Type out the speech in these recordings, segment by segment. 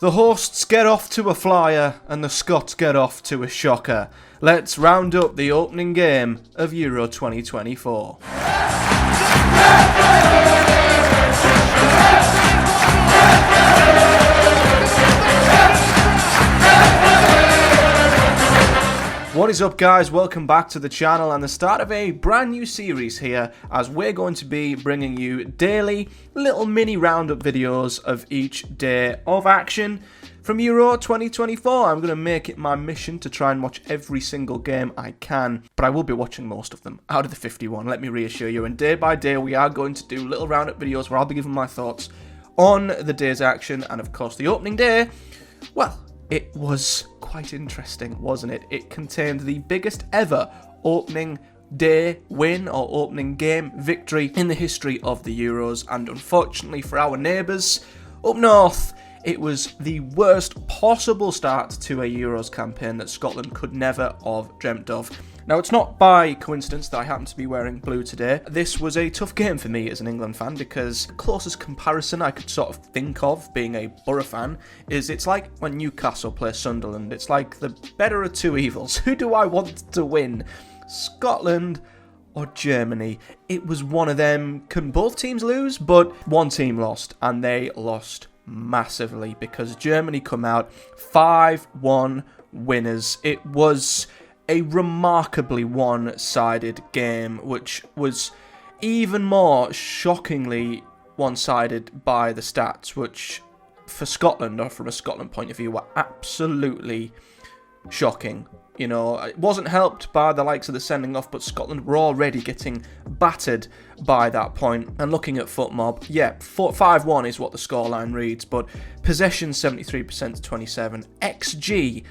The hosts get off to a flyer and the Scots get off to a shocker. Let's round up the opening game of Euro 2024. What is up, guys? Welcome back to the channel and the start of a brand new series here, as we're going to be bringing you daily little mini roundup videos of each day of action from Euro 2024. I'm going to make it my mission to try and watch every single game I can, but I will be watching most of them out of the 51, let me reassure you. And day by day we are going to do little roundup videos where I'll be giving my thoughts on the day's action. And of course the opening day, well, it was quite interesting, wasn't it? It contained the biggest ever opening day win or opening game victory in the history of the Euros, and unfortunately for our neighbours up north, it was the worst possible start to a Euros campaign that Scotland could never have dreamt of. Now, it's not by coincidence that I happen to be wearing blue today. This was a tough game for me as an England fan, because the closest comparison I could sort of think of, being a Borough fan, is it's like when Newcastle play Sunderland. It's like the better of two evils. Who do I want to win? Scotland or Germany? It was one of them. Can both teams lose? But one team lost, and they lost massively, because Germany come out 5-1 winners. It was a remarkably one-sided game, which was even more shockingly one-sided by the stats, which for Scotland, or from a Scotland point of view, were absolutely shocking. You know, it wasn't helped by the likes of the sending off, but Scotland were already getting battered by that point. And looking at FootMob, yeah, 5-1 is what the scoreline reads, but possession 73% to 27, XG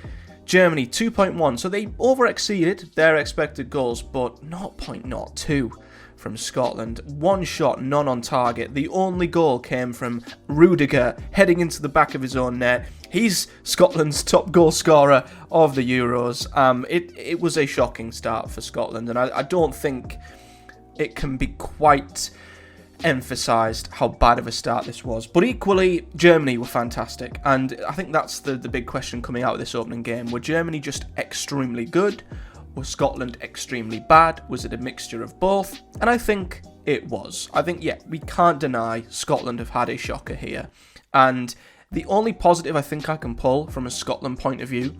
Germany 2.1, so they over-exceeded their expected goals, but 0.02 from Scotland. One shot, none on target. The only goal came from Rudiger heading into the back of his own net. He's Scotland's top goal scorer of the Euros. It was a shocking start for Scotland, and I don't think it can be quite emphasised how bad of a start this was. But equally, Germany were fantastic, and I think that's the big question coming out of this opening game. Were Germany just extremely good? Was Scotland extremely bad? Was it a mixture of both? And I think it was. I think, yeah, we can't deny Scotland have had a shocker here. And the only positive I think I can pull from a Scotland point of view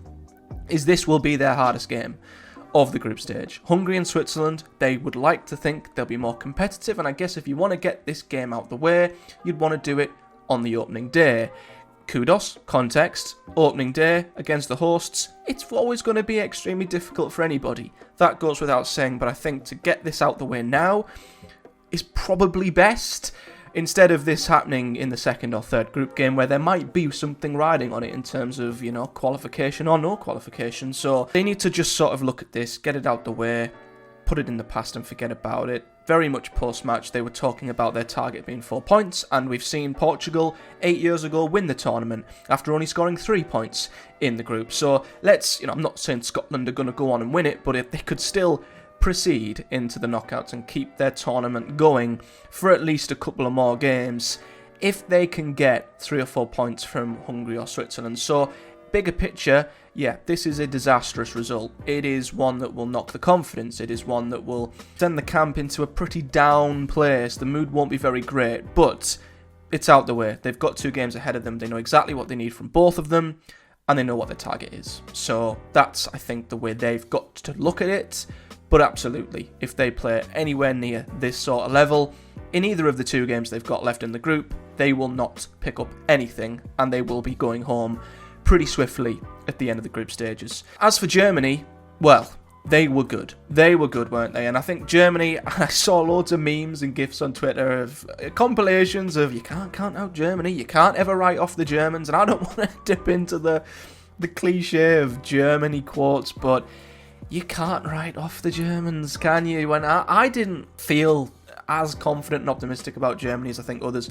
is this will be their hardest game of the group stage. Hungary and Switzerland, they would like to think they'll be more competitive, and I guess if you want to get this game out the way, you'd want to do it on the opening day. Kudos, context, opening day against the hosts, it's always going to be extremely difficult for anybody. That goes without saying, but I think to get this out the way now is probably best, instead of this happening in the second or third group game where there might be something riding on it in terms of, you know, qualification or no qualification. So they need to just sort of look at this, get it out the way, put it in the past and forget about it. Very much post-match, they were talking about their target being 4 points, and we've seen Portugal 8 years ago win the tournament after only scoring 3 points in the group. So let's, you know, I'm not saying Scotland are going to go on and win it, but if they could still proceed into the knockouts and keep their tournament going for at least a couple of more games, if they can get 3 or 4 points from Hungary or Switzerland. So bigger picture, yeah, this is a disastrous result. It is one that will knock the confidence. It is one that will send the camp into a pretty down place. The mood won't be very great, but it's out the way. They've got 2 games ahead of them. They know exactly what they need from both of them, and they know what their target is. So that's, I think, the way they've got to look at it. But absolutely, if they play anywhere near this sort of level, in either of the 2 games they've got left in the group, they will not pick up anything, and they will be going home pretty swiftly at the end of the group stages. As for Germany, well, they were good. They were good, weren't they? And I think Germany, I saw loads of memes and GIFs on Twitter of compilations of you can't count out Germany, you can't ever write off the Germans, and I don't want to dip into the cliche of Germany quotes, but you can't write off the Germans, can you? When I didn't feel as confident and optimistic about Germany as I think others.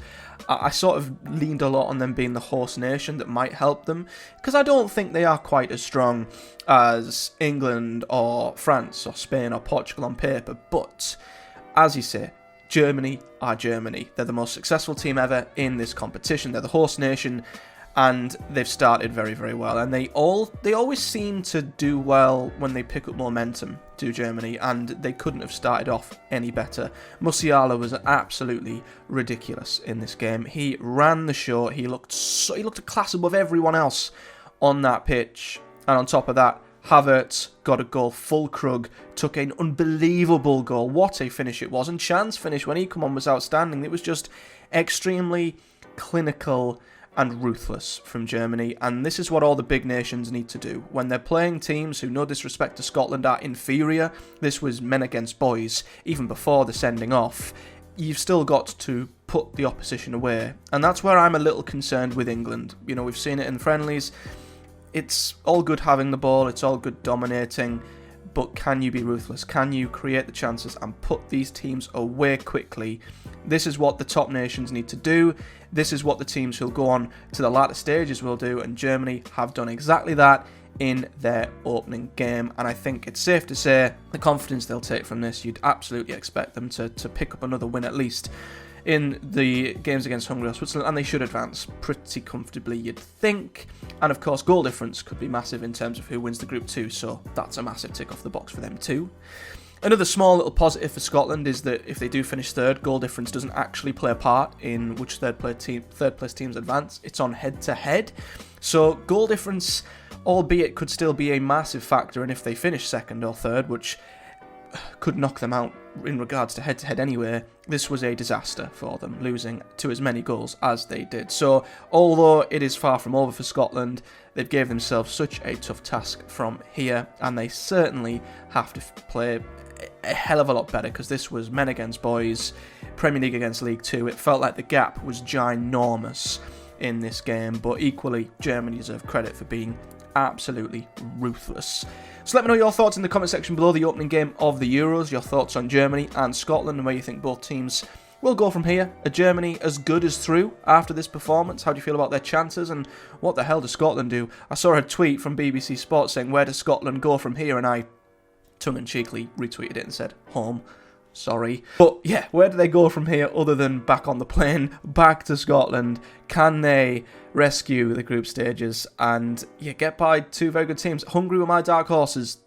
I sort of leaned a lot on them being the host nation that might help them, because I don't think they are quite as strong as England or France or Spain or Portugal on paper. But, as you say, Germany are Germany. They're the most successful team ever in this competition. They're the host nation. and they've started very, very well. And they always seem to do well when they pick up momentum, do Germany, and they couldn't have started off any better. Musiala was absolutely ridiculous in this game. He ran the show. He looked a class above everyone else on that pitch. And on top of that, Havertz got a goal. Fulkrug took an unbelievable goal. What a finish it was. And Chan's finish when he come on was outstanding. It was just extremely clinical and ruthless from Germany. And this is what all the big nations need to do. When they're playing teams who, no disrespect to Scotland, are inferior, this was men against boys, even before the sending off, you've still got to put the opposition away. And that's where I'm a little concerned with England. You know, we've seen it in friendlies. It's all good having the ball, it's all good dominating, but can you be ruthless? Can you create the chances and put these teams away quickly? This is what the top nations need to do. This is what the teams who'll go on to the latter stages will do, and Germany have done exactly that in their opening game. And I think it's safe to say the confidence they'll take from this, you'd absolutely expect them to pick up another win at least in the games against Hungary or Switzerland, and they should advance pretty comfortably, you'd think. And of course, goal difference could be massive in terms of who wins the group too, so that's a massive tick off the box for them too. Another small little positive for Scotland is that if they do finish third, goal difference doesn't actually play a part in which third place teams advance. It's on head-to-head. So goal difference, albeit, could still be a massive factor, and if they finish second or third, which could knock them out in regards to head-to-head anyway, this was a disaster for them, losing to as many goals as they did. So, although it is far from over for Scotland, they've gave themselves such a tough task from here, and they certainly have to play a hell of a lot better, because this was men against boys, Premier League against League Two. It felt like the gap was ginormous in this game, but equally, Germany deserve credit for being absolutely ruthless. So let me know your thoughts in the comment section below the opening game of the Euros, your thoughts on Germany and Scotland, and where you think both teams will go from here. Are Germany as good as through after this performance? How do you feel about their chances, and what the hell does Scotland do? I saw a tweet from BBC Sports saying, where does Scotland go from here? And I tongue-in-cheekly retweeted it and said, home. Sorry. But yeah, where do they go from here other than back on the plane, back to Scotland? Can they rescue the group stages and get by two very good teams? Hungary were my dark horses.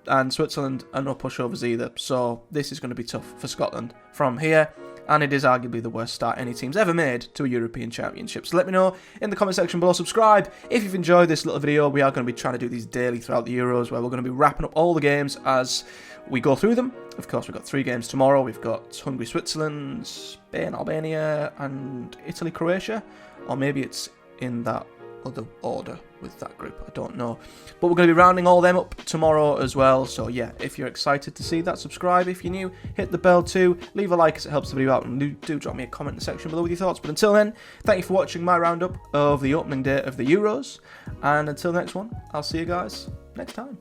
And Switzerland are no pushovers either. So this is going to be tough for Scotland from here. And it is arguably the worst start any team's ever made to a European Championship. So let me know in the comment section below. Subscribe if you've enjoyed this little video. We are going to be trying to do these daily throughout the Euros, where we're going to be wrapping up all the games as we go through them. Of course, we've got 3 games tomorrow. We've got Hungary, Switzerland, Spain, Albania, and Italy, Croatia. Or maybe it's in that other order with that group, I don't know. But we're going to be rounding all them up tomorrow as well. So yeah, if you're excited to see that, subscribe if you're new, hit the bell too, leave a like as it helps the video out, and do drop me a comment in the section below with your thoughts. But until then, thank you for watching my roundup of the opening day of the Euros, and until the next one, I'll see you guys next time.